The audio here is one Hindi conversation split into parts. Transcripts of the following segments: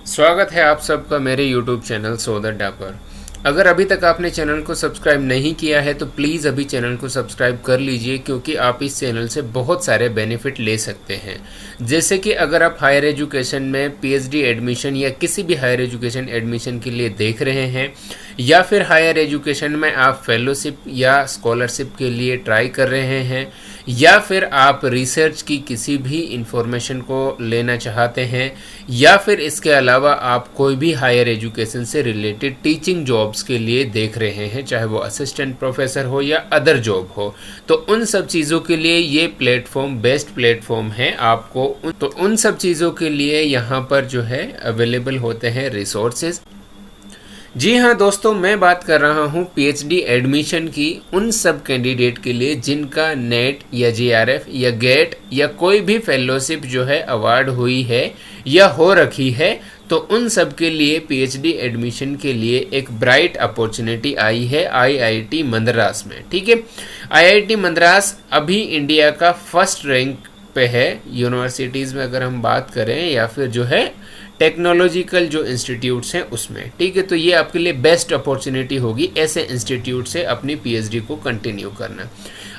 स्वागत है आप सबका मेरे YouTube चैनल सोदर डापर। अगर अभी तक आपने चैनल को सब्सक्राइब नहीं किया है तो प्लीज़ अभी चैनल को सब्सक्राइब कर लीजिए, क्योंकि आप इस चैनल से बहुत सारे बेनिफिट ले सकते हैं। जैसे कि अगर आप हायर एजुकेशन में पीएचडी एडमिशन या किसी भी हायर एजुकेशन एडमिशन के लिए देख रहे हैं, या फिर हायर एजुकेशन में आप फेलोशिप या स्कॉलरशिप के लिए ट्राई कर रहे हैं, या फिर आप रिसर्च की किसी भी इंफॉर्मेशन को लेना चाहते हैं, या फिर इसके अलावा आप कोई भी हायर एजुकेशन से रिलेटेड टीचिंग जॉब्स के लिए देख रहे हैं, चाहे वो असिस्टेंट प्रोफेसर हो या अदर जॉब हो, तो उन सब चीज़ों के लिए ये प्लेटफॉर्म बेस्ट प्लेटफॉर्म है। आपको तो उन सब चीज़ों के लिए यहाँ पर जो है अवेलेबल होते हैं रिसोर्सेज। जी हाँ दोस्तों, मैं बात कर रहा हूँ पीएचडी एडमिशन की उन सब कैंडिडेट के लिए जिनका नेट या जीआरएफ या गेट या कोई भी फेलोशिप जो है अवार्ड हुई है या हो रखी है। तो उन सब के लिए पीएचडी एडमिशन के लिए एक ब्राइट अपॉर्चुनिटी आई है आईआईटी मद्रास में। ठीक है, आईआईटी मद्रास अभी इंडिया का फर्स्ट रैंक पे है यूनिवर्सिटीज़ में, अगर हम बात करें, या फिर जो है टेक्नोलॉजिकल जो इंस्टीट्यूट्स हैं उसमें। ठीक है, तो ये आपके लिए बेस्ट अपॉर्चुनिटी होगी ऐसे इंस्टीट्यूट से अपनी पीएचडी को कंटिन्यू करना।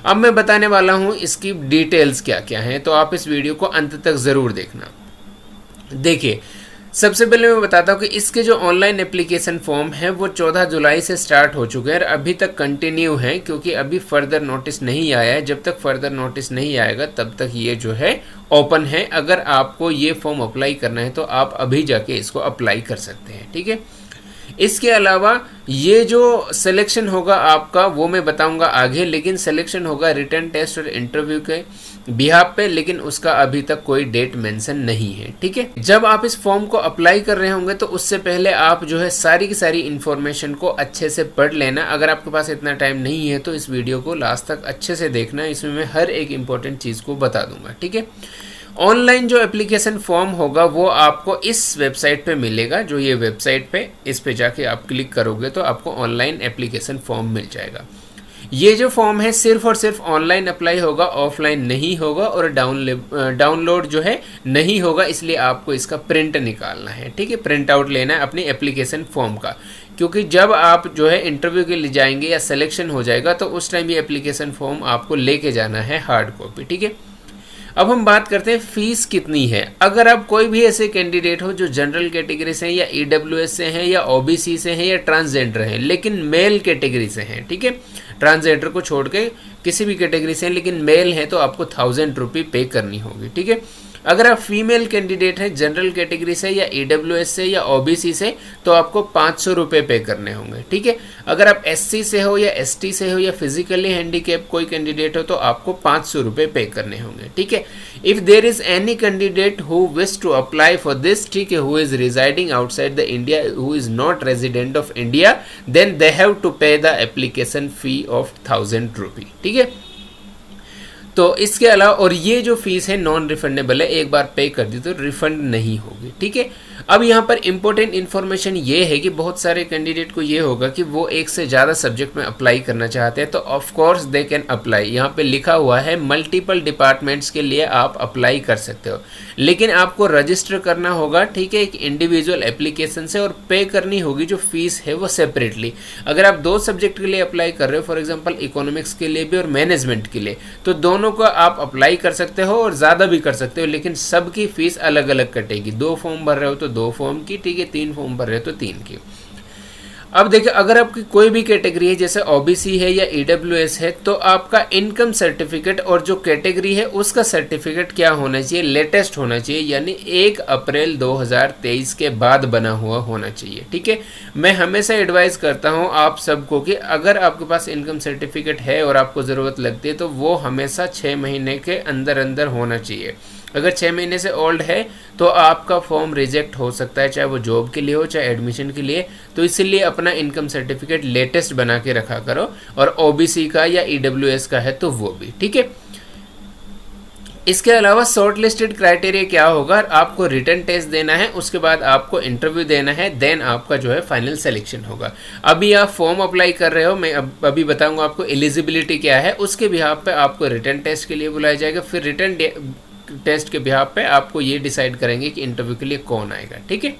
अब मैं बताने वाला हूँ इसकी डिटेल्स क्या क्या हैं, तो आप इस वीडियो को अंत तक ज़रूर देखना। देखिए, सबसे पहले मैं बताता हूँ कि इसके जो ऑनलाइन एप्लीकेशन फॉर्म है वो 14 जुलाई से स्टार्ट हो चुके हैं और अभी तक कंटिन्यू हैं, क्योंकि अभी फर्दर नोटिस नहीं आया है। जब तक फर्दर नोटिस नहीं आएगा तब तक ये जो है ओपन है। अगर आपको ये फॉर्म अप्लाई करना है तो आप अभी जाके इसको अप्लाई कर सकते हैं। ठीक है, इसके अलावा ये जो सिलेक्शन होगा आपका वो मैं बताऊंगा आगे, लेकिन सिलेक्शन होगा रिटन टेस्ट और इंटरव्यू के बिहाफ पे, लेकिन उसका अभी तक कोई डेट मेंशन नहीं है। ठीक है, जब आप इस फॉर्म को अप्लाई कर रहे होंगे तो उससे पहले आप जो है सारी की सारी इन्फॉर्मेशन को अच्छे से पढ़ लेना। अगर आपके पास इतना टाइम नहीं है तो इस वीडियो को लास्ट तक अच्छे से देखना, इसमें मैं हर एक इम्पोर्टेंट चीज़ को बता दूंगा। ठीक है, ऑनलाइन जो एप्लीकेशन फॉर्म होगा वो आपको इस वेबसाइट पे मिलेगा, जो ये वेबसाइट पे, इस पे जाके आप क्लिक करोगे तो आपको ऑनलाइन एप्लीकेशन फॉर्म मिल जाएगा। ये जो फॉर्म है सिर्फ और सिर्फ ऑनलाइन अप्लाई होगा, ऑफलाइन नहीं होगा, और डाउनलोड जो है नहीं होगा, इसलिए आपको इसका प्रिंट निकालना है। ठीक है, प्रिंट आउट लेना है अपनी एप्लीकेशन फॉर्म का, क्योंकि जब आप जो है इंटरव्यू के लिए जाएंगे या सिलेक्शन हो जाएगा तो उस टाइम ये एप्लीकेशन फॉर्म आपको लेके जाना है हार्ड कॉपी। ठीक है, अब हम बात करते हैं फीस कितनी है। अगर आप कोई भी ऐसे कैंडिडेट हो जो जनरल कैटेगरी से हैं या ईडब्ल्यूएस से हैं या ओबीसी से हैं या ट्रांसजेंडर हैं, लेकिन मेल कैटेगरी से हैं, ठीक है, ट्रांसजेंडर को छोड़ के किसी भी कैटेगरी से हैं लेकिन मेल है तो आपको 1000 रुपये पे करनी होगी। ठीक है, अगर आप फीमेल कैंडिडेट हैं जनरल कैटेगरी से या ईडब्ल्यूएस से या ओबीसी से तो आपको 500 रुपये पे करने होंगे। ठीक है, अगर आप एससी से हो या एसटी से हो या फिजिकली हैंडीकैप कोई कैंडिडेट हो तो आपको 500 रुपये पे करने होंगे। ठीक है, if there is any candidate who wish to apply for this, ठीक है, who is residing outside the India, who is not resident of India, then they have to pay the application fee of 1000 रुपये। ठीक है, तो इसके अलावा, और ये जो फीस है नॉन रिफंडेबल है, एक बार पे कर दी तो रिफंड नहीं होगी। ठीक है, अब यहाँ पर इंपॉर्टेंट इन्फॉर्मेशन ये है कि बहुत सारे कैंडिडेट को ये होगा कि वो एक से ज़्यादा सब्जेक्ट में अप्लाई करना चाहते हैं, तो of course they can apply. यहाँ पे लिखा हुआ है मल्टीपल डिपार्टमेंट्स के लिए आप अप्लाई कर सकते हो, लेकिन आपको रजिस्टर करना होगा, ठीक है, एक इंडिविजुअल एप्लीकेशन से, और पे करनी होगी जो फीस है वो सेपरेटली। अगर आप 2 सब्जेक्ट के लिए अप्लाई कर रहे हो, फॉर एग्जाम्पल इकोनॉमिक्स के लिए भी और मैनेजमेंट के लिए, तो दोनों को आप अप्लाई कर सकते हो और ज़्यादा भी कर सकते हो, लेकिन सबकी फीस अलग अलग कटेगी। 2 फॉर्म भर रहे हो तो 2 फॉर्म की, ठीक है, 3 फॉर्म भर रहे हो तो 3 की। अब देखिए, अगर आपकी कोई भी कैटेगरी है जैसे ओबीसी है या ईडब्ल्यूएस है, तो आपका इनकम सर्टिफिकेट और जो कैटेगरी है उसका सर्टिफिकेट क्या होना चाहिए, लेटेस्ट होना चाहिए, यानी 1 अप्रैल 2023 के बाद बना हुआ होना चाहिए। ठीक है, मैं हमेशा एडवाइस करता हूं आप सबको कि अगर आपके पास इनकम सर्टिफिकेट है और आपको ज़रूरत लगती है तो वो हमेशा 6 महीने के अंदर अंदर होना चाहिए। अगर 6 महीने से ओल्ड है तो आपका फॉर्म रिजेक्ट हो सकता है, चाहे वो जॉब के लिए हो चाहे एडमिशन के लिए। तो इसीलिए अपना इनकम सर्टिफिकेट लेटेस्ट बना के रखा करो, और ओबीसी का या ईडब्ल्यूएस का है तो वो भी। ठीक है, इसके अलावा शॉर्ट लिस्टेड क्राइटेरिया क्या होगा, आपको रिटन टेस्ट देना है, उसके बाद आपको इंटरव्यू देना है, देन आपका जो है फाइनल सिलेक्शन होगा। अभी आप फॉर्म अप्लाई कर रहे हो, मैं अभी बताऊंगा आपको एलिजिबिलिटी क्या है, उसके बिहाफ पे आपको रिटन टेस्ट के लिए बुलाया जाएगा, फिर रिटन टेस्ट के बिहाफ पे आपको ये डिसाइड करेंगे कि इंटरव्यू के लिए कौन आएगा। ठीक है,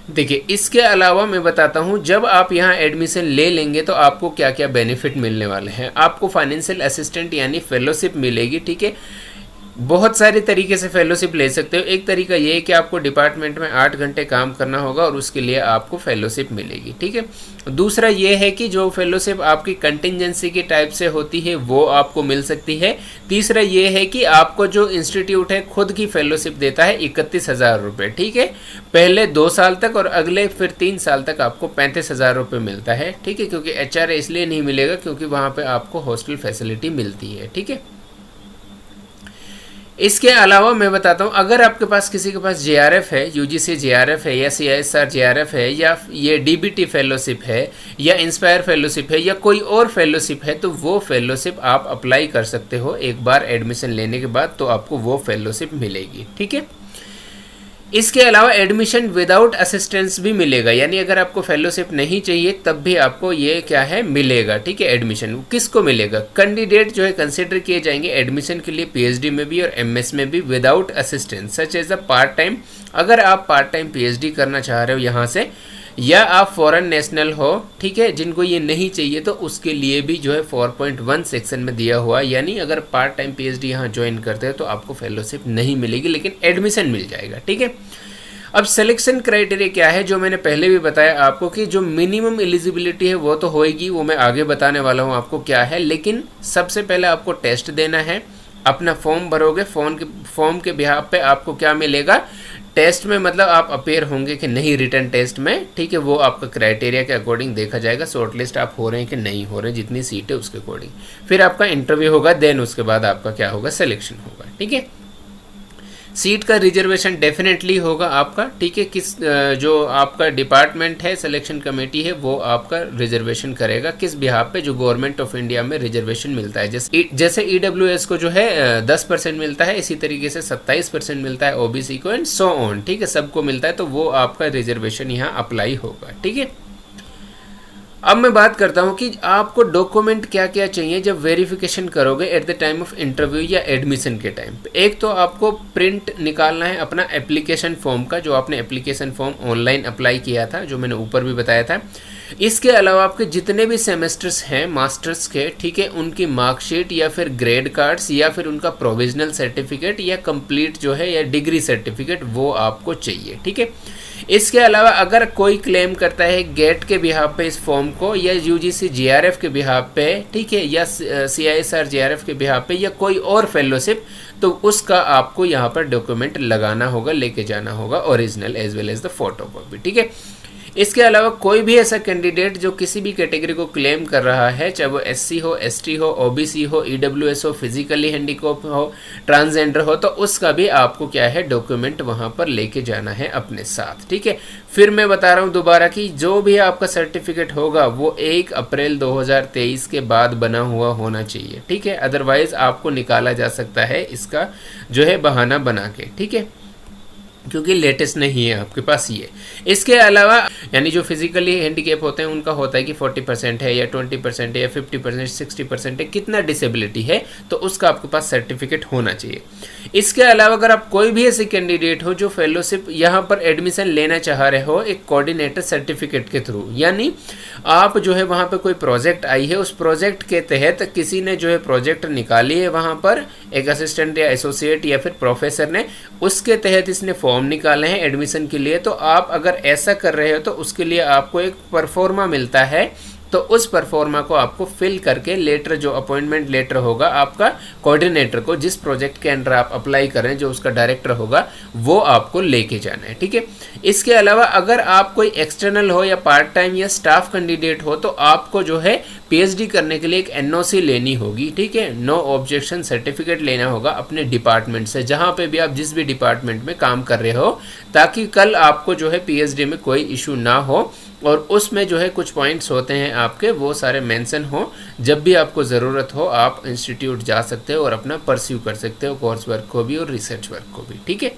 देखिए, इसके अलावा मैं बताता हूँ, जब आप यहाँ एडमिशन ले लेंगे तो आपको क्या क्या बेनिफिट मिलने वाले हैं। आपको फाइनेंशियल असिस्टेंट यानी फेलोशिप मिलेगी, ठीक है। बहुत सारे तरीके से फेलोशिप ले सकते हो। एक तरीका ये है कि आपको डिपार्टमेंट में 8 घंटे काम करना होगा और उसके लिए आपको फेलोशिप मिलेगी, ठीक है। दूसरा ये है कि जो फेलोशिप आपकी कंटिजेंसी की टाइप से होती है वो आपको मिल सकती है। तीसरा ये है कि आपको जो इंस्टीट्यूट है खुद की फेलोशिप देता है 31,000 रुपये, ठीक है। पहले 2 साल तक और अगले फिर 3 साल तक आपको 35,000 रुपये मिलता है, ठीक है। क्योंकि HRA इसलिए नहीं मिलेगा क्योंकि वहाँ पर आपको हॉस्टल फैसिलिटी मिलती है, ठीक है। इसके अलावा मैं बताता हूँ, अगर आपके पास किसी के पास JRF है, UGC JRF है या CISR JRF है या ये DBT फेलोशिप है या इंस्पायर फेलोशिप है या कोई और फेलोशिप है, तो वो फेलोशिप आप अप्लाई कर सकते हो। एक बार एडमिशन लेने के बाद तो आपको वो फेलोशिप मिलेगी, ठीक है। इसके अलावा एडमिशन विदाउट असिस्टेंस भी मिलेगा, यानी अगर आपको फेलोशिप नहीं चाहिए तब भी आपको ये क्या है मिलेगा, ठीक है। एडमिशन किसको मिलेगा? कैंडिडेट जो है कंसिडर किए जाएंगे एडमिशन के लिए PhD में भी और MS में भी without assistance, such as a part time. अगर आप पार्ट टाइम PhD करना चाह रहे हो यहाँ से, या आप फॉरेन नेशनल हो, ठीक है, जिनको ये नहीं चाहिए, तो उसके लिए भी जो है 4.1 सेक्शन में दिया हुआ, यानी अगर पार्ट टाइम PhD यहाँ ज्वाइन करते हैं तो आपको फेलोशिप नहीं मिलेगी लेकिन एडमिशन मिल जाएगा, ठीक है। अब सिलेक्शन क्राइटेरिया क्या है, जो मैंने पहले भी बताया आपको कि जो मिनिमम एलिजिबिलिटी है वो तो होएगी, वो मैं आगे बताने वाला हूँ आपको क्या है। लेकिन सबसे पहले आपको टेस्ट देना है, अपना फॉर्म भरोगे, फॉर्म के बिहाफ पे आपको क्या मिलेगा, टेस्ट में मतलब आप अपेयर होंगे कि नहीं रिटन टेस्ट में, ठीक है। वो आपका क्राइटेरिया के अकॉर्डिंग देखा जाएगा, शॉर्टलिस्ट आप हो रहे हैं कि नहीं हो रहे, जितनी सीट है उसके अकॉर्डिंग। फिर आपका इंटरव्यू होगा, देन उसके बाद आपका क्या होगा, सिलेक्शन होगा, ठीक है। सीट का रिजर्वेशन डेफिनेटली होगा आपका, ठीक है। जो आपका डिपार्टमेंट है, सिलेक्शन कमेटी है, वो आपका रिजर्वेशन करेगा किस बिहाफ पे, जो गवर्नमेंट ऑफ इंडिया में रिजर्वेशन मिलता है। जैसे EWS को जो है 10% मिलता है, इसी तरीके से 27% मिलता है OBC को, एंड सो ऑन, ठीक है, सबको मिलता है। तो वो आपका रिजर्वेशन यहाँ अप्लाई होगा, ठीक है। अब मैं बात करता हूँ कि आपको डॉक्यूमेंट क्या क्या चाहिए जब वेरिफिकेशन करोगे at the time of interview या एडमिशन के टाइम पे। एक तो आपको प्रिंट निकालना है अपना एप्लीकेशन फॉर्म का, जो आपने एप्लीकेशन फॉर्म ऑनलाइन अप्लाई किया था, जो मैंने ऊपर भी बताया था। इसके अलावा आपके जितने भी सेमेस्टर्स हैं मास्टर्स के, ठीक है, उनकी मार्कशीट या फिर ग्रेड कार्ड्स या फिर उनका प्रोविजनल सर्टिफिकेट या कंप्लीट जो है या डिग्री सर्टिफिकेट, वो आपको चाहिए, ठीक है। इसके अलावा अगर कोई क्लेम करता है गेट के बिहाफ पे इस फॉर्म को, या UGC JRF के बिहाफ पे, ठीक है, या CISR JRF के बिहाफ पे, या कोई और फेलोशिप, तो उसका आपको यहाँ पर डॉक्यूमेंट लगाना होगा, लेके जाना होगा, original as well as the photocopy, ठीक है। इसके अलावा कोई भी ऐसा कैंडिडेट जो किसी भी कैटेगरी को क्लेम कर रहा है, चाहे वो SC हो, ST हो, OBC हो, EWS हो, फिजिकली हैंडीकैप हो, ट्रांसजेंडर हो, तो उसका भी आपको क्या है डॉक्यूमेंट वहाँ पर लेके जाना है अपने साथ, ठीक है। फिर मैं बता रहा हूँ दोबारा कि जो भी आपका सर्टिफिकेट होगा वो 1 अप्रैल 2023 के बाद बना हुआ होना चाहिए, ठीक है। अदरवाइज आपको निकाला जा सकता है इसका जो है बहाना बना के, ठीक है, क्योंकि लेटेस्ट नहीं है आपके पास ये। इसके अलावा यानी जो फिजिकली हैंडीकैप होते हैं उनका होता है कि 40% है या 20% है या 50%, 60% है, कितना डिसेबिलिटी है, तो उसका आपके पास सर्टिफिकेट होना चाहिए। इसके अलावा अगर आप कोई भी ऐसे कैंडिडेट हो जो फेलोशिप यहाँ पर एडमिशन लेना चाह रहे हो एक कोऑर्डिनेटर सर्टिफिकेट के थ्रू, यानी आप जो है वहाँ पर कोई प्रोजेक्ट आई है, उस प्रोजेक्ट के तहत किसी ने जो है प्रोजेक्ट निकाली है वहाँ पर, एक असिस्टेंट या एसोसिएट या फिर प्रोफेसर ने, उसके तहत इसने फॉर्म निकाले हैं एडमिशन के लिए, तो आप अगर ऐसा कर रहे हो तो उसके लिए आपको एक परफॉर्मा मिलता है, तो उस परफॉर्मा को आपको फिल करके लेटर, जो अपॉइंटमेंट लेटर होगा आपका कोऑर्डिनेटर को, जिस प्रोजेक्ट के अंडर आप अप्लाई करें, जो उसका डायरेक्टर होगा, वो आपको लेके जाना है, ठीक है। इसके अलावा अगर आप कोई एक्सटर्नल हो या पार्ट टाइम या स्टाफ कैंडिडेट हो, तो आपको जो है PhD करने के लिए एक NOC लेनी होगी, ठीक है, नो ऑब्जेक्शन सर्टिफिकेट लेना होगा अपने डिपार्टमेंट से, जहाँ पे भी आप जिस भी डिपार्टमेंट में काम कर रहे हो, ताकि कल आपको जो है PhD में कोई इशू ना हो, और उसमें जो है कुछ पॉइंट्स होते हैं आपके, वो सारे मेंशन हो। जब भी आपको ज़रूरत हो आप इंस्टीट्यूट जा सकते हो और अपना परस्यू कर सकते हो कोर्स वर्क को भी और रिसर्च वर्क को भी, ठीक है।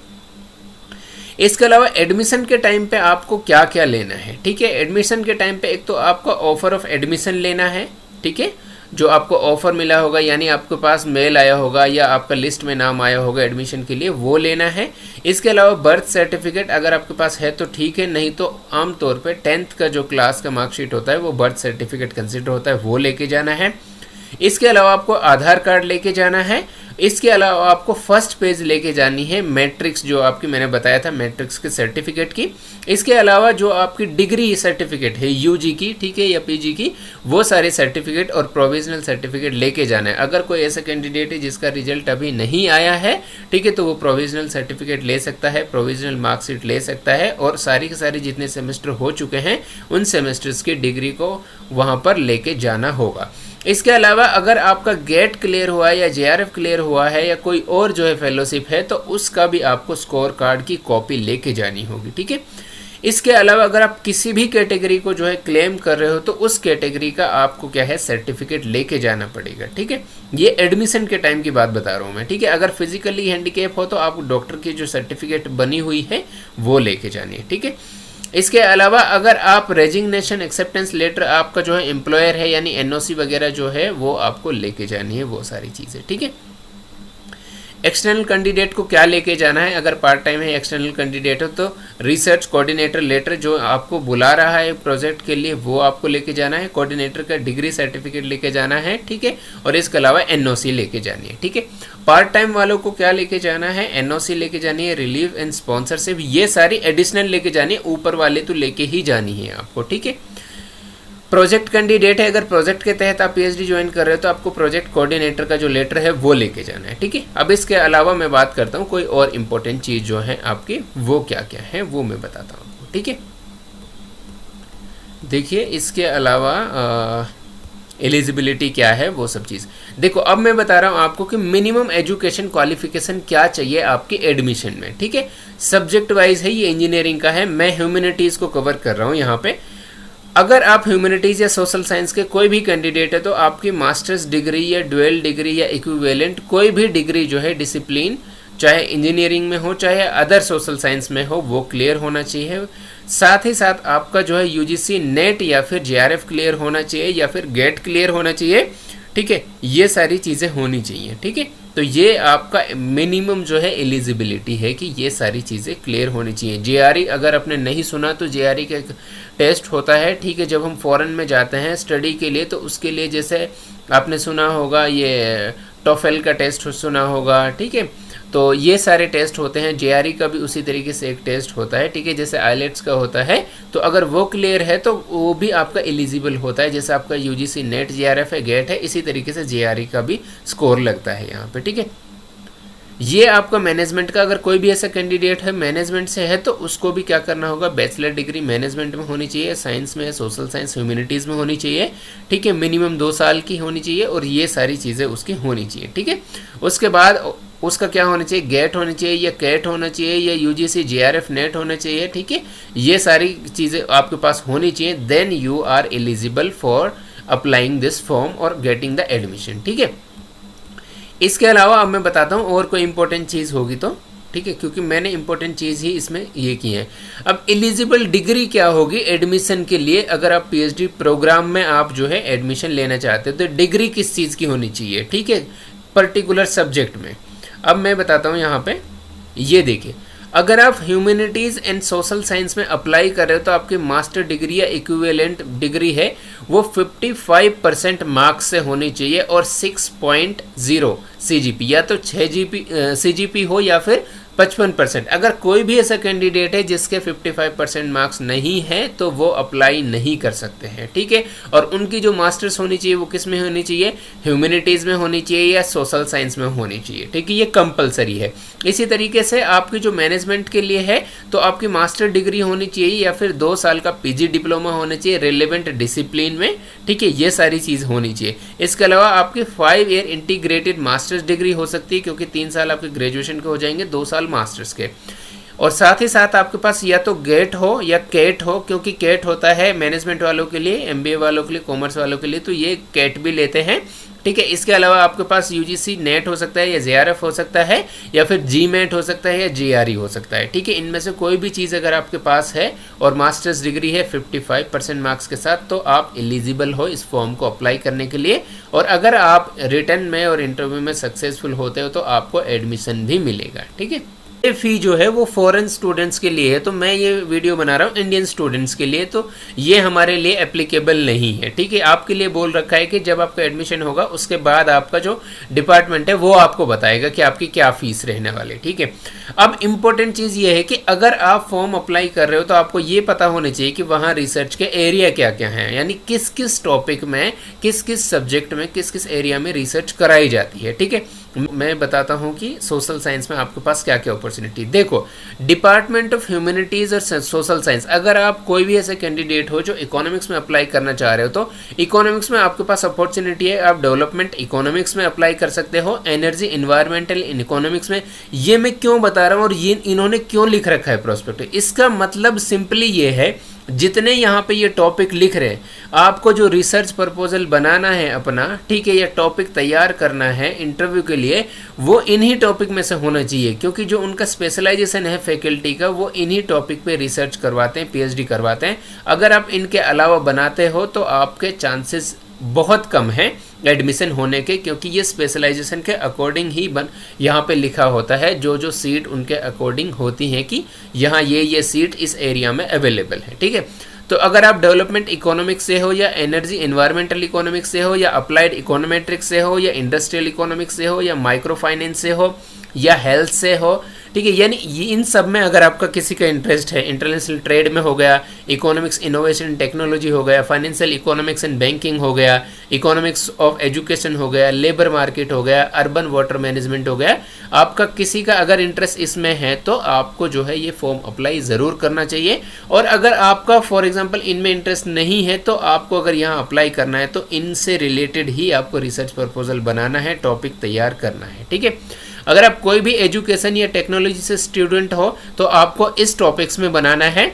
इसके अलावा एडमिशन के टाइम पे आपको क्या क्या लेना है, ठीक है। एडमिशन के टाइम पे एक तो आपका ऑफर ऑफ एडमिशन लेना है, ठीक है। जो आपको ऑफ़र मिला होगा, यानी आपके पास मेल आया होगा या आपका लिस्ट में नाम आया होगा एडमिशन के लिए, वो लेना है। इसके अलावा बर्थ सर्टिफिकेट अगर आपके पास है तो ठीक है, नहीं तो आमतौर पे 10th का जो क्लास का मार्कशीट होता है वो बर्थ सर्टिफिकेट कंसिडर होता है, वो लेके जाना है। इसके अलावा आपको आधार कार्ड लेके जाना है। इसके अलावा आपको फर्स्ट पेज लेके जानी है मैट्रिक्स, जो आपकी मैंने बताया था मैट्रिक्स के सर्टिफिकेट की। इसके अलावा जो आपकी डिग्री सर्टिफिकेट है यूजी की, ठीक है, या पीजी की, वो सारे सर्टिफिकेट और प्रोविजनल सर्टिफिकेट लेके जाना है। अगर कोई ऐसा कैंडिडेट है जिसका रिजल्ट अभी नहीं आया है, ठीक है, तो वो प्रोविजनल सर्टिफिकेट ले सकता है, प्रोविजनल मार्कशीट ले सकता है, और सारी के सारी जितने सेमेस्टर हो चुके हैं उन सेमेस्टर्स की डिग्री को वहाँ पर लेके जाना होगा। इसके अलावा अगर आपका गेट क्लियर हुआ है या जेआरएफ क्लियर हुआ है या कोई और जो है फेलोशिप है, तो उसका भी आपको स्कोर कार्ड की कॉपी लेके जानी होगी, ठीक है। इसके अलावा अगर आप किसी भी कैटेगरी को जो है क्लेम कर रहे हो तो उस कैटेगरी का आपको क्या है सर्टिफिकेट लेके जाना पड़ेगा, ठीक है। ये एडमिशन के टाइम की बात बता रहा हूँ मैं, ठीक है। अगर फिजिकली हैंडीकैप हो तो आप डॉक्टर की जो सर्टिफिकेट बनी हुई है वो लेके जानी है, ठीक है। इसके अलावा अगर आप रेजिग्नेशन एक्सेप्टेंस लेटर आपका जो है एम्प्लॉयर है, यानी एनओसी वगैरह जो है वो आपको लेके जानी है, वो सारी चीज़ें, ठीक है। एक्सटर्नल कैंडिडेट को क्या लेके जाना है, अगर पार्ट टाइम है एक्सटर्नल कैंडिडेट हो तो रिसर्च कोऑर्डिनेटर लेटर जो आपको बुला रहा है प्रोजेक्ट के लिए वो आपको लेके जाना है, कोऑर्डिनेटर का डिग्री सर्टिफिकेट लेके जाना है, ठीक है, और इसके अलावा एनओसी लेके जानी है, ठीक है। पार्ट टाइम वालों को क्या लेके जाना है, एनओसी लेके जानी है, रिलीव एंड स्पॉन्सरशिप, ये सारी एडिशनल लेके जानी है, ऊपर वाले तो लेके ही जानी है आपको, ठीक है। प्रोजेक्ट कैंडिडेट है, अगर प्रोजेक्ट के तहत आप पीएचडी ज्वाइन कर रहे हो तो आपको प्रोजेक्ट कोऑर्डिनेटर का जो लेटर है वो लेके जाना है, ठीक है। अब इसके अलावा मैं बात करता हूँ कोई और इम्पोर्टेंट चीज़ जो है आपकी, वो क्या क्या है वो मैं बताता हूँ आपको, ठीक है। देखिए इसके अलावा एलिजिबिलिटी क्या है वो सब चीज़ देखो। अब मैं बता रहा हूँ आपको कि मिनिमम एजुकेशन क्वालिफिकेशन क्या चाहिए आपकी एडमिशन में, ठीक है। सब्जेक्ट वाइज है, ये इंजीनियरिंग का है, मैं ह्यूमैनिटीज़ को कवर कर रहा हूँ यहाँ पे। अगर आप ह्यूमैनिटीज़ या सोशल साइंस के कोई भी कैंडिडेट है तो आपकी मास्टर्स डिग्री या ड्यूअल डिग्री या इक्विवेलेंट कोई भी डिग्री जो है डिसिप्लिन, चाहे इंजीनियरिंग में हो चाहे अदर सोशल साइंस में हो, वो क्लियर होना चाहिए। साथ ही साथ आपका जो है यूजीसी नेट या फिर जेआरएफ क्लियर होना चाहिए या फिर गेट क्लियर होना चाहिए, ठीक है। ये सारी चीज़ें होनी चाहिए, ठीक है। तो ये आपका मिनिमम जो है एलिजिबिलिटी है कि ये सारी चीज़ें क्लियर होनी चाहिए। जेआरई अगर आपने नहीं सुना तो जेआरई का एक टेस्ट होता है, ठीक है, जब हम फॉरेन में जाते हैं स्टडी के लिए तो उसके लिए जैसे आपने सुना होगा ये टॉफेल का टेस्ट सुना होगा, ठीक है। तो ये सारे टेस्ट होते हैं, जेआरई का भी उसी तरीके से एक टेस्ट होता है, ठीक है, जैसे आईलेट्स का होता है। तो अगर वो क्लियर है तो वो भी आपका एलिजिबल होता है, जैसे आपका यूजीसी नेट जेआरएफ है, गेट है, इसी तरीके से जेआरई का भी स्कोर लगता है यहाँ पे, ठीक है। ये आपका मैनेजमेंट का, अगर कोई भी ऐसा कैंडिडेट है मैनेजमेंट से है तो उसको भी क्या करना होगा, बैचलर डिग्री मैनेजमेंट में होनी चाहिए, साइंस में, सोशल साइंस, ह्यूमैनिटीज़ में होनी चाहिए, ठीक है, मिनिमम 2 साल की होनी चाहिए और ये सारी चीज़ें उसकी होनी चाहिए, ठीक है। उसके बाद उसका क्या होना चाहिए, गेट होनी चाहिए या कैट होना चाहिए या यूजीसी जेआरएफ नेट होना चाहिए, ठीक है। ये सारी चीज़ें आपके पास होनी चाहिए, then you are eligible for applying this form और गेटिंग द एडमिशन, ठीक है। इसके अलावा अब मैं बताता हूँ और कोई इंपॉर्टेंट चीज़ होगी तो, ठीक है, क्योंकि मैंने इंपॉर्टेंट चीज़ ही इसमें ये की है। अब एलिजिबल डिग्री क्या होगी एडमिशन के लिए, अगर आप पीएचडी प्रोग्राम में आप जो है एडमिशन लेना चाहते हो तो डिग्री किस चीज़ की होनी चाहिए, ठीक है, पर्टिकुलर सब्जेक्ट में। अब मैं बताता हूँ यहाँ पे, ये देखिए, अगर आप ह्यूमैनिटीज़ एंड सोशल साइंस में अप्लाई कर रहे हो तो आपकी मास्टर डिग्री या इक्विवेलेंट डिग्री है वो 55% मार्क्स से होनी चाहिए और 6.0 सीजीपी, या तो 6 सीजीपी हो या फिर 55%। अगर कोई भी ऐसा कैंडिडेट है जिसके 55% मार्क्स नहीं है तो वो अप्लाई नहीं कर सकते हैं, ठीक है। और उनकी जो मास्टर्स होनी चाहिए वो किस में होनी चाहिए, ह्यूमैनिटीज़ में होनी चाहिए या सोशल साइंस में होनी चाहिए, ठीक है, ये कंपलसरी है। इसी तरीके से आपकी जो मैनेजमेंट के लिए है तो आपकी मास्टर डिग्री होनी चाहिए या फिर 2 साल का पीजी डिप्लोमा होना चाहिए रिलेवेंट डिसिप्लिन में, ठीक है, ये सारी चीज़ होनी चाहिए। इसके अलावा आपकी 5 ईयर इंटीग्रेटेड मास्टर्स डिग्री हो सकती है, क्योंकि 3 साल आपके ग्रेजुएशन के हो जाएंगे, 2 साल मास्टर्स के। और साथ ही साथ आपके पास या तो गेट हो या कैट हो, क्योंकि कैट होता है मैनेजमेंट वालों के लिए, एमबीए वालों के लिए, कॉमर्स वालों के लिए, तो ये कैट भी लेते हैं, ठीक है। इसके अलावा आपके पास यूजीसी नेट हो सकता है या जेआरएफ हो सकता है या फिर जीमेट हो सकता है या जीआरई हो सकता है, ठीक है। इनमें से कोई भी चीज़ अगर आपके पास है और मास्टर्स डिग्री है 55% मार्क्स के साथ, तो आप एलिजिबल हो इस फॉर्म को अप्लाई करने के लिए। और अगर आप रिटर्न में और इंटरव्यू में सक्सेसफुल होते हो तो आपको एडमिशन भी मिलेगा, ठीक है। ये फ़ी जो है वो फॉरेन स्टूडेंट्स के लिए है, तो मैं ये वीडियो बना रहा हूँ इंडियन स्टूडेंट्स के लिए, तो ये हमारे लिए एप्लीकेबल नहीं है, ठीक है। आपके लिए बोल रखा है कि जब आपका एडमिशन होगा उसके बाद आपका जो डिपार्टमेंट है वो आपको बताएगा कि आपकी क्या फ़ीस रहने वाली, ठीक है। अब इम्पोर्टेंट चीज़ ये है कि अगर आप फॉर्म अप्लाई कर रहे हो तो आपको ये पता होना चाहिए कि वहाँ रिसर्च के एरिया क्या क्या हैं, यानी किस किस टॉपिक में, किस किस सब्जेक्ट में, किस किस एरिया में रिसर्च कराई जाती है, ठीक है। मैं बताता हूँ कि सोशल साइंस में आपके पास क्या क्या अपॉर्चुनिटी। देखो, डिपार्टमेंट ऑफ ह्यूमैनिटीज़ और सोशल साइंस, अगर आप कोई भी ऐसे कैंडिडेट हो जो इकोनॉमिक्स में अप्लाई करना चाह रहे हो तो इकोनॉमिक्स में आपके पास अपॉर्चुनिटी है, आप डेवलपमेंट इकोनॉमिक्स में अप्लाई कर सकते हो, एनर्जी इन्वायरमेंटल इन इकोनॉमिक्स में। ये मैं क्यों बता रहा हूँ और ये इन्होंने क्यों लिख रखा है प्रोस्पेक्ट, इसका मतलब सिंपली ये है, जितने यहाँ पे ये टॉपिक लिख रहे हैं, आपको जो रिसर्च प्रपोजल बनाना है अपना, ठीक है, या टॉपिक तैयार करना है इंटरव्यू के लिए, वो इन्हीं टॉपिक में से होना चाहिए, क्योंकि जो उनका स्पेशलाइजेशन है फैकल्टी का वो इन्हीं टॉपिक पे रिसर्च करवाते हैं, पीएचडी करवाते हैं। अगर आप इनके अलावा बनाते हो तो आपके चांसेस बहुत कम है एडमिशन होने के, क्योंकि ये स्पेशलाइजेशन के अकॉर्डिंग ही यहाँ पे लिखा होता है, जो जो सीट उनके अकॉर्डिंग होती हैं कि यहाँ ये सीट इस एरिया में अवेलेबल है, ठीक है। तो अगर आप डेवलपमेंट इकोनॉमिक्स से हो या एनर्जी एनवायरमेंटल इकोनॉमिक्स से हो या अप्लाइड इकोनॉमेट्रिक्स से हो या इंडस्ट्रियल इकोनॉमिक्स से हो या माइक्रो फाइनेंस से हो या हेल्थ से हो, ठीक है, यानी ये इन सब में अगर आपका किसी का इंटरेस्ट है, इंटरनेशनल ट्रेड में हो गया, इकोनॉमिक्स इनोवेशन टेक्नोलॉजी हो गया, फाइनेंशियल इकोनॉमिक्स एंड बैंकिंग हो गया, इकोनॉमिक्स ऑफ एजुकेशन हो गया, लेबर मार्केट हो गया, अर्बन वाटर मैनेजमेंट हो गया, आपका किसी का अगर इंटरेस्ट इसमें है तो आपको जो है ये फॉर्म अप्लाई ज़रूर करना चाहिए। और अगर आपका फॉर एग्जांपल इनमें इंटरेस्ट नहीं है तो आपको अगर यहाँ अप्लाई करना है तो इनसे रिलेटेड ही आपको रिसर्च प्रपोजल बनाना है, टॉपिक तैयार करना है, ठीक है। अगर आप कोई भी एजुकेशन या टेक्नोलॉजी से स्टूडेंट हो तो आपको इस टॉपिक्स में बनाना है।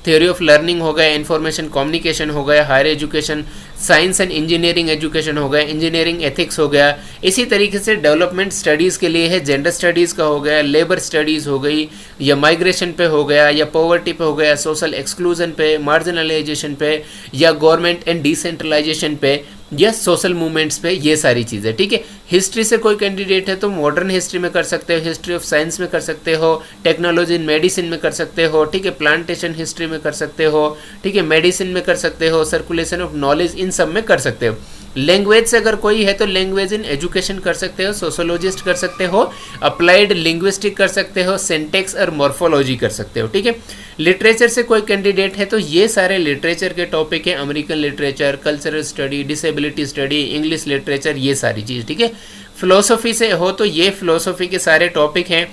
थ्योरी ऑफ लर्निंग हो गया, इंफॉर्मेशन कम्युनिकेशन हो गया, higher education, science and engineering education हो गया, इंजीनियरिंग एथिक्स हो गया। इसी तरीके से डेवलपमेंट स्टडीज़ के लिए है, जेंडर स्टडीज़ का हो गया, लेबर स्टडीज़ हो गई, या माइग्रेशन पे हो गया, या पॉवर्टी पे हो गया, सोशल एक्सक्लूजन पे, मार्जिनलाइजेशन पे, या गवर्नमेंट एंड डिसेंट्रलाइजेशन पे, या सोशल मूवमेंट्स पे, ये सारी चीज़ें, ठीक है। हिस्ट्री से कोई कैंडिडेट है तो मॉडर्न हिस्ट्री में कर सकते हो, हिस्ट्री ऑफ साइंस में कर सकते हो, टेक्नोलॉजी इन मेडिसिन में कर सकते हो, ठीक है, प्लांटेशन हिस्ट्री में कर सकते हो, ठीक है, मेडिसिन में कर सकते हो, सर्कुलेशन ऑफ नॉलेज इन सब में कर सकते हो। लैंग्वेज से अगर कोई है तो लैंग्वेज इन एजुकेशन कर सकते हो, सोशोलॉजिस्ट कर सकते हो, अप्लाइड लिंग्विस्टिक कर सकते हो, सिंटेक्स और मॉर्फोलॉजी कर सकते हो, ठीक है। लिटरेचर से कोई कैंडिडेट है तो ये सारे लिटरेचर के टॉपिक हैं, American literature, cultural study, disability study, English literature, ये सारी चीज़, ठीक है। फिलोसफी से हो तो ये फिलोसफी के सारे टॉपिक हैं,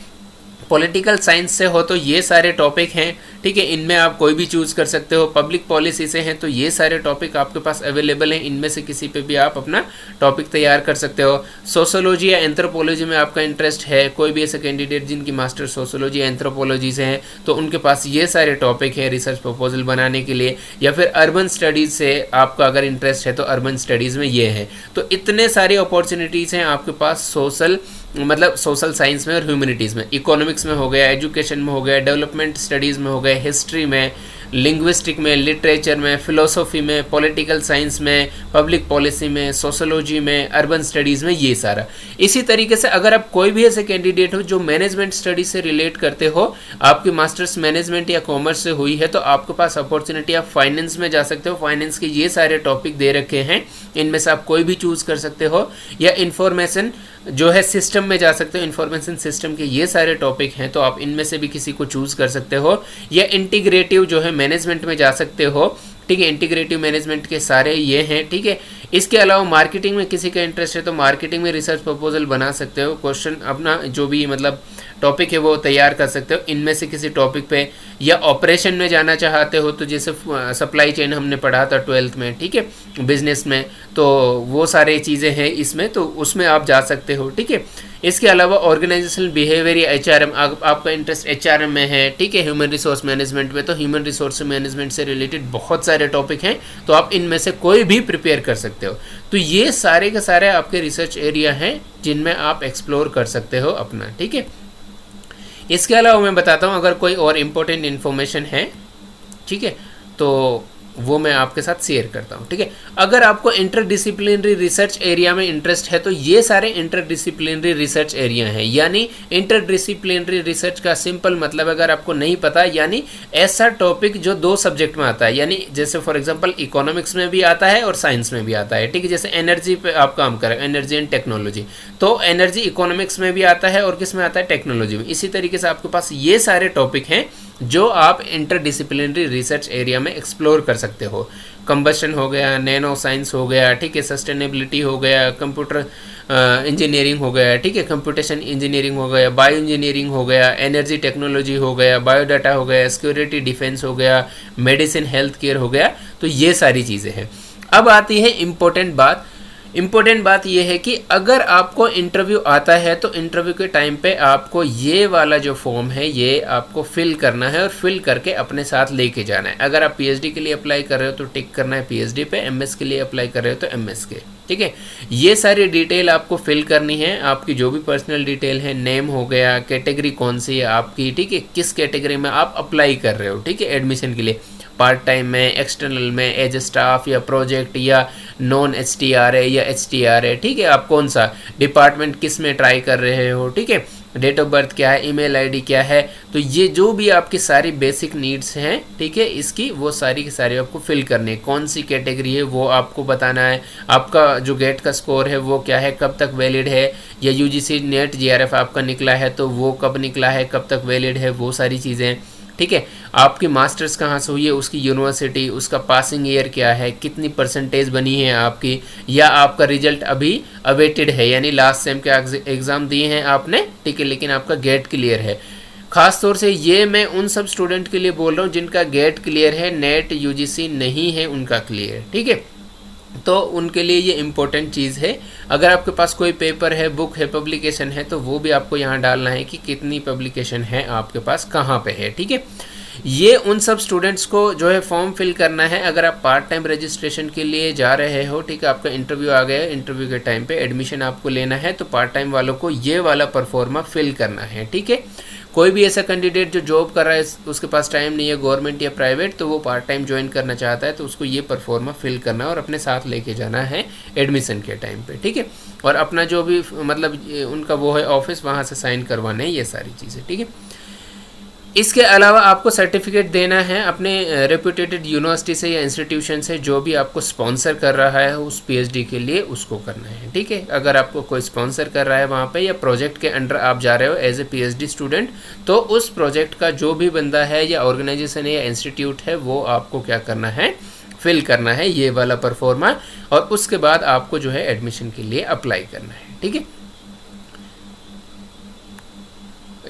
पॉलिटिकल साइंस से हो तो ये सारे टॉपिक हैं, ठीक है, इनमें आप कोई भी चूज़ कर सकते हो। पब्लिक पॉलिसी से हैं तो ये सारे टॉपिक आपके पास अवेलेबल हैं, इनमें से किसी पे भी आप अपना टॉपिक तैयार कर सकते हो। सोशोलॉजी या एंथ्रोपोलॉजी में आपका इंटरेस्ट है, कोई भी ऐसे कैंडिडेट जिनकी मास्टर सोशोलॉजी या एंथ्रोपोलॉजी से है तो उनके पास ये सारे टॉपिक है रिसर्च प्रपोजल बनाने के लिए। या फिर अर्बन स्टडीज़ से आपका अगर इंटरेस्ट है तो अर्बन स्टडीज़ में ये है। तो इतने सारी अपॉर्चुनिटीज़ हैं आपके पास सोशल साइंस में और ह्यूमैनिटीज़ में, इकोनॉमिक्स में हो गया, एजुकेशन में हो गया, डेवलपमेंट स्टडीज़ में हो गया, हिस्ट्री में, लिंग्विस्टिक में, लिटरेचर में, फिलोसफी में, पॉलिटिकल साइंस में, पब्लिक पॉलिसी में, सोशोलॉजी में, अर्बन स्टडीज़ में, ये सारा। इसी तरीके से अगर आप कोई भी ऐसे कैंडिडेट हो जो मैनेजमेंट स्टडी से रिलेट करते हो, आपकी मास्टर्स मैनेजमेंट या कॉमर्स से हुई है तो आपके पास अपॉर्चुनिटी, आप फाइनेंस में जा सकते हो। फाइनेंस के ये सारे टॉपिक दे रखे हैं, इनमें से आप कोई भी चूज़ कर सकते हो। या इंफॉर्मेशन जो है सिस्टम में जा सकते हो, इंफॉर्मेशन सिस्टम के ये सारे टॉपिक हैं तो आप इनमें से भी किसी को चूज़ कर सकते हो। या इंटीग्रेटिव जो है मैनेजमेंट में जा सकते हो, ठीक है, इंटीग्रेटिव मैनेजमेंट के सारे ये हैं, ठीक है। इसके अलावा मार्केटिंग में किसी का इंटरेस्ट है तो मार्केटिंग में रिसर्च प्रपोजल बना सकते हो, क्वेश्चन अपना जो भी टॉपिक है वो तैयार कर सकते हो इनमें से किसी टॉपिक पे। या ऑपरेशन में जाना चाहते हो तो जैसे सप्लाई चेन हमने पढ़ा था 12th में, ठीक है, बिजनेस में, तो वो सारे चीज़ें हैं इसमें, तो उसमें आप जा सकते हो, ठीक है। इसके अलावा ऑर्गेनाइजेशनल बिहेवियर या एचआरएम, आपका इंटरेस्ट एचआरएम में है, ठीक है, ह्यूमन रिसोर्स मैनेजमेंट में, तो ह्यूमन रिसोर्स मैनेजमेंट से रिलेटेड बहुत सारे टॉपिक हैं, तो आप इनमें से कोई भी प्रिपेयर कर सकते हो। तो ये सारे के सारे आपके रिसर्च एरिया हैं जिनमें आप एक्सप्लोर कर सकते हो अपना, ठीक है। इसके अलावा मैं बताता हूँ अगर कोई और इम्पोर्टेंट इन्फॉर्मेशन है, ठीक है, तो वो मैं आपके साथ शेयर करता हूँ, ठीक है। अगर आपको इंटरडिसिप्लिनरी रिसर्च एरिया में इंटरेस्ट है तो ये सारे इंटरडिसिप्लिनरी रिसर्च एरिया हैं। यानी इंटरडिसिप्लिनरी रिसर्च का सिंपल मतलब अगर आपको नहीं पता, यानी ऐसा टॉपिक जो 2 सब्जेक्ट में आता है, यानी जैसे फॉर एग्जांपल इकोनॉमिक्स में भी आता है और साइंस में भी आता है, ठीक है। जैसे एनर्जी पे आप काम करें, एनर्जी एंड टेक्नोलॉजी, तो एनर्जी इकोनॉमिक्स में भी आता है और किस में आता है, टेक्नोलॉजी में। इसी तरीके से आपके पास ये सारे टॉपिक हैं जो आप इंटरडिसिप्लिनरी रिसर्च एरिया में एक्सप्लोर कर सकते हो। कंबस्शन हो गया, नैनो साइंस हो गया, ठीक है, सस्टेनेबिलिटी हो गया, कंप्यूटर इंजीनियरिंग हो गया, ठीक है, कंप्यूटेशन इंजीनियरिंग हो गया, बायो इंजीनियरिंग हो गया, एनर्जी टेक्नोलॉजी हो गया, बायोडाटा हो गया, सिक्योरिटी डिफेंस हो गया, मेडिसिन हेल्थ केयर हो गया। तो ये सारी चीज़ें हैं। अब आती है इम्पोर्टेंट बात। इम्पोर्टेंट बात यह है कि अगर आपको इंटरव्यू आता है तो इंटरव्यू के टाइम पे आपको ये वाला जो फॉर्म है ये आपको फिल करना है और फिल करके अपने साथ लेके जाना है। अगर आप पीएचडी के लिए अप्लाई कर रहे हो तो टिक करना है पीएचडी पे, एमएस के लिए अप्लाई कर रहे हो तो एमएस के, ठीक है। ये सारी डिटेल आपको फिल करनी है, आपकी जो भी पर्सनल डिटेल है, नेम हो गया, कैटेगरी कौन सी है आपकी, ठीक है, किस कैटेगरी में आप अप्लाई कर रहे हो, ठीक है, एडमिशन के लिए, पार्ट टाइम में, एक्सटर्नल में, एज स्टाफ या प्रोजेक्ट या नॉन एचटीआर है या एचटीआर है, ठीक है, आप कौन सा डिपार्टमेंट किस में ट्राई कर रहे हो, ठीक है, डेट ऑफ बर्थ क्या है, ईमेल आईडी क्या है। तो ये जो भी आपकी सारी बेसिक नीड्स हैं, ठीक है, इसकी वो सारी की सारी आपको फिल करनी है। कौन सी कैटेगरी है वो आपको बताना है, आपका जो गेट का स्कोर है वो क्या है, कब तक वैलिड है, या यूजीसी नेट जीआरएफ आपका निकला है तो वो कब निकला है, कब तक वैलिड है, वो सारी चीज़ें, ठीक है। आपकी मास्टर्स कहाँ से हुई है, उसकी यूनिवर्सिटी, उसका पासिंग ईयर क्या है, कितनी परसेंटेज बनी है आपकी, या आपका रिजल्ट अभी अवेटेड है, यानी लास्ट सेम के एग्ज़ाम दिए हैं आपने, ठीक है, लेकिन आपका गेट क्लियर है। खास तौर से ये मैं उन सब स्टूडेंट के लिए बोल रहा हूँ जिनका गेट क्लियर है, नेट यूजीसी नहीं है उनका क्लियर, ठीक है, तो उनके लिए ये इम्पोर्टेंट चीज़ है। अगर आपके पास कोई पेपर है, बुक है, पब्लिकेशन है, तो वो भी आपको यहाँ डालना है कि कितनी पब्लिकेशन है आपके पास, कहाँ पे है, ठीक है। ये उन सब स्टूडेंट्स को जो है फॉर्म फिल करना है। अगर आप पार्ट टाइम रजिस्ट्रेशन के लिए जा रहे हो, ठीक है, आपका इंटरव्यू आ गया, इंटरव्यू के टाइम पे एडमिशन आपको लेना है, तो पार्ट टाइम वालों को ये वाला परफॉर्मा फिल करना है, ठीक है। कोई भी ऐसा कैंडिडेट जो जॉब कर रहा है, उसके पास टाइम नहीं है, गवर्नमेंट या प्राइवेट, तो वो पार्ट टाइम ज्वाइन करना चाहता है, तो उसको ये परफॉर्मा फिल करना और अपने साथ लेके जाना है एडमिशन के टाइम पे, ठीक है। और अपना जो भी मतलब उनका वो है ऑफिस, वहाँ से साइन करवाने ये सारी चीज़ें, ठीक है। इसके अलावा आपको सर्टिफिकेट देना है अपने रेप्यूटेटेड यूनिवर्सिटी से या इंस्टीट्यूशन से, जो भी आपको स्पॉन्सर कर रहा है उस पीएचडी के लिए, उसको करना है, ठीक है। अगर आपको कोई स्पॉन्सर कर रहा है वहाँ पे, या प्रोजेक्ट के अंडर आप जा रहे हो एज ए पीएचडी स्टूडेंट, तो उस प्रोजेक्ट का जो भी बंदा है या ऑर्गेनाइजेशन है या इंस्टीट्यूट है, वो आपको क्या करना है, फिल करना है ये वाला परफॉर्मा, और उसके बाद आपको जो है एडमिशन के लिए अप्लाई करना है, ठीक है।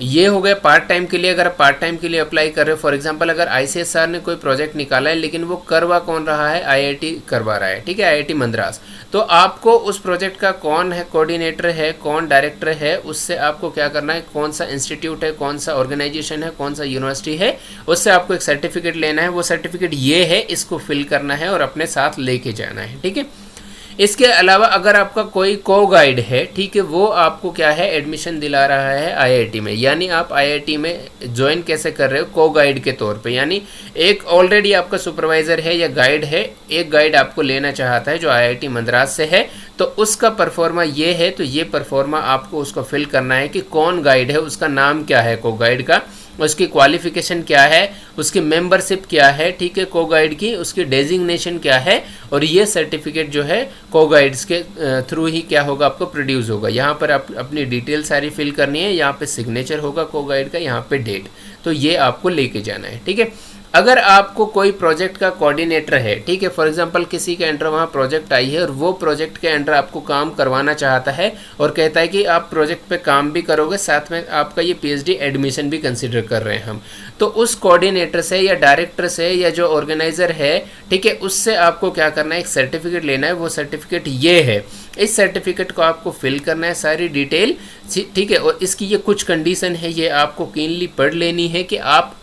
ये हो गया पार्ट टाइम के लिए। अगर आप पार्ट टाइम के लिए अप्लाई कर रहे हो, फॉर एग्जांपल अगर आईसीएसआर ने कोई प्रोजेक्ट निकाला है, लेकिन वो करवा कौन रहा है, आईआईटी करवा रहा है, ठीक है, आईआईटी मद्रास, तो आपको उस प्रोजेक्ट का कौन है कोऑर्डिनेटर है, कौन डायरेक्टर है, उससे आपको क्या करना है, कौन सा इंस्टीट्यूट है, कौन सा ऑर्गेनाइजेशन है, कौन सा यूनिवर्सिटी है, उससे आपको एक सर्टिफिकेट लेना है। वो सर्टिफिकेट ये है, इसको फिल करना है और अपने साथ लेके जाना है, ठीक है। इसके अलावा अगर आपका कोई को गाइड है, ठीक है, वो आपको क्या है, एडमिशन दिला रहा है आईआईटी में, यानी आप आईआईटी में ज्वाइन कैसे कर रहे हो, को गाइड के तौर पे, यानी एक ऑलरेडी आपका सुपरवाइजर है या गाइड है, एक गाइड आपको लेना चाहता है जो आईआईटी मद्रास से है, तो उसका परफॉर्मा ये है, तो ये परफॉर्मा आपको उसको फिल करना है कि कौन गाइड है, उसका नाम क्या है को गाइड का, उसकी क्वालिफिकेशन क्या है, उसकी मेंबरशिप क्या है, ठीक है, को गाइड की उसकी डेजिग्नेशन क्या है, और ये सर्टिफिकेट जो है को गाइड्स के थ्रू ही क्या होगा, आपको प्रोड्यूस होगा। यहाँ पर आप अपनी डिटेल सारी फिल करनी है, यहाँ पे सिग्नेचर होगा को गाइड का, यहाँ पे डेट, तो ये आपको लेके जाना है, ठीक है। अगर आपको कोई प्रोजेक्ट का कोऑर्डिनेटर है, ठीक है, फॉर एग्जांपल किसी के अंडर वहाँ प्रोजेक्ट आई है और वो प्रोजेक्ट के अंडर आपको काम करवाना चाहता है और कहता है कि आप प्रोजेक्ट पे काम भी करोगे, साथ में आपका ये पीएचडी एडमिशन भी कंसिडर कर रहे हैं हम, तो उस कोऑर्डिनेटर से या डायरेक्टर से या जो ऑर्गेनाइजर है, ठीक है, उससे आपको क्या करना है, एक सर्टिफिकेट लेना है। वो सर्टिफिकेट ये है, इस सर्टिफिकेट को आपको फिल करना है सारी डिटेल, ठीक है, और इसकी ये कुछ कंडीशन है, ये आपको क्लीनली पढ़ लेनी है कि आप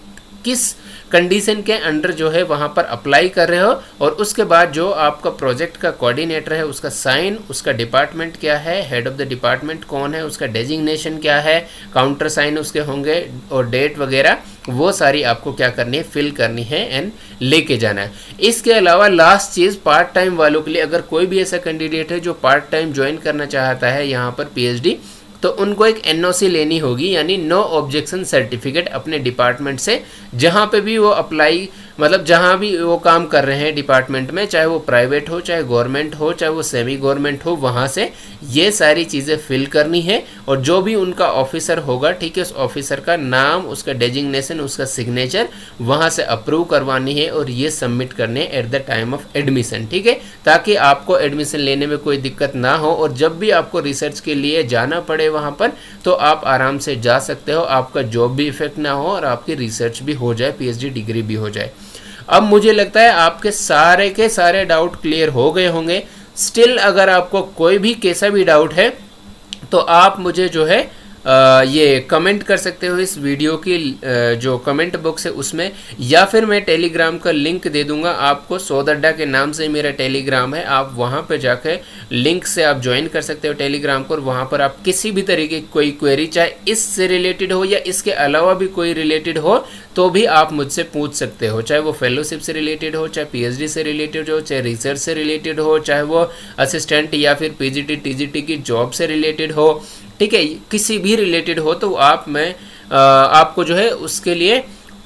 किस कंडीशन के अंडर जो है वहाँ पर अप्लाई कर रहे हो, और उसके बाद जो आपका प्रोजेक्ट का कोऑर्डिनेटर है उसका साइन, उसका डिपार्टमेंट क्या है, हेड ऑफ द डिपार्टमेंट कौन है, उसका डेजिग्नेशन क्या है, काउंटर साइन उसके होंगे और डेट वगैरह, वो सारी आपको क्या करनी है, फिल करनी है एंड लेके जाना है। इसके अलावा लास्ट चीज़, पार्ट टाइम वालों के लिए, अगर कोई भी ऐसा कैंडिडेट है जो पार्ट टाइम ज्वाइन करना चाहता है यहाँ पर पीएचडी, तो उनको एक एनओसी लेनी होगी, यानी नो ऑब्जेक्शन सर्टिफिकेट अपने डिपार्टमेंट से, जहाँ पे भी वो अप्लाई, मतलब जहाँ भी वो काम कर रहे हैं डिपार्टमेंट में, चाहे वो प्राइवेट हो, चाहे गवर्नमेंट हो, चाहे वो सेमी गवर्नमेंट हो, वहाँ से ये सारी चीज़ें फिल करनी है। और जो भी उनका ऑफिसर होगा, ठीक है, उस ऑफिसर का नाम, उसका डेजिग्नेशन, उसका सिग्नेचर वहाँ से अप्रूव करवानी है और ये सबमिट करने at the time of admission, ठीक है, ताकि आपको एडमिशन लेने में कोई दिक्कत ना हो और जब भी आपको रिसर्च के लिए जाना पड़े वहाँ पर, तो आप आराम से जा सकते हो, आपका जॉब भी इफेक्ट ना हो और आपकी रिसर्च भी हो जाए, पीएचडी डिग्री भी हो जाए। अब मुझे लगता है आपके सारे के सारे डाउट क्लियर हो गए होंगे। स्टिल अगर आपको कोई भी कैसा भी डाउट है तो आप मुझे जो है ये कमेंट कर सकते हो इस वीडियो की जो कमेंट बॉक्स है उसमें, या फिर मैं टेलीग्राम का लिंक दे दूंगा आपको, सोदड्डा के नाम से मेरा टेलीग्राम है, आप वहां पे जाके लिंक से आप ज्वाइन कर सकते हो टेलीग्राम को, और वहां पर आप किसी भी तरीके की कोई क्वेरी, चाहे इससे रिलेटेड हो या इसके अलावा भी कोई रिलेटेड हो, तो भी आप मुझसे पूछ सकते हो, चाहे वो फेलोशिप से रिलेटेड हो, चाहे पीएचडी से रिलेटेड हो, चाहे रिसर्च से रिलेटेड हो, चाहे वो असिस्टेंट या फिर पीजीटी टीजीटी की जॉब से रिलेटेड हो, ठीक है, किसी भी रिलेटेड हो, तो आपको जो है उसके लिए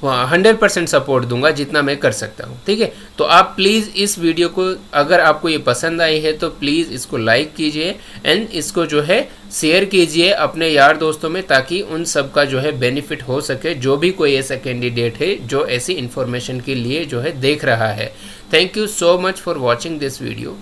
100% सपोर्ट दूंगा जितना मैं कर सकता हूँ, ठीक है। तो आप प्लीज़ इस वीडियो को, अगर आपको ये पसंद आई है तो प्लीज़ इसको लाइक कीजिए एंड इसको जो है शेयर कीजिए अपने यार दोस्तों में, ताकि उन सब का जो है बेनिफिट हो सके, जो भी कोई ऐसा कैंडिडेट है जो ऐसी इन्फॉर्मेशन के लिए जो है देख रहा है। Thank you so much for watching this video.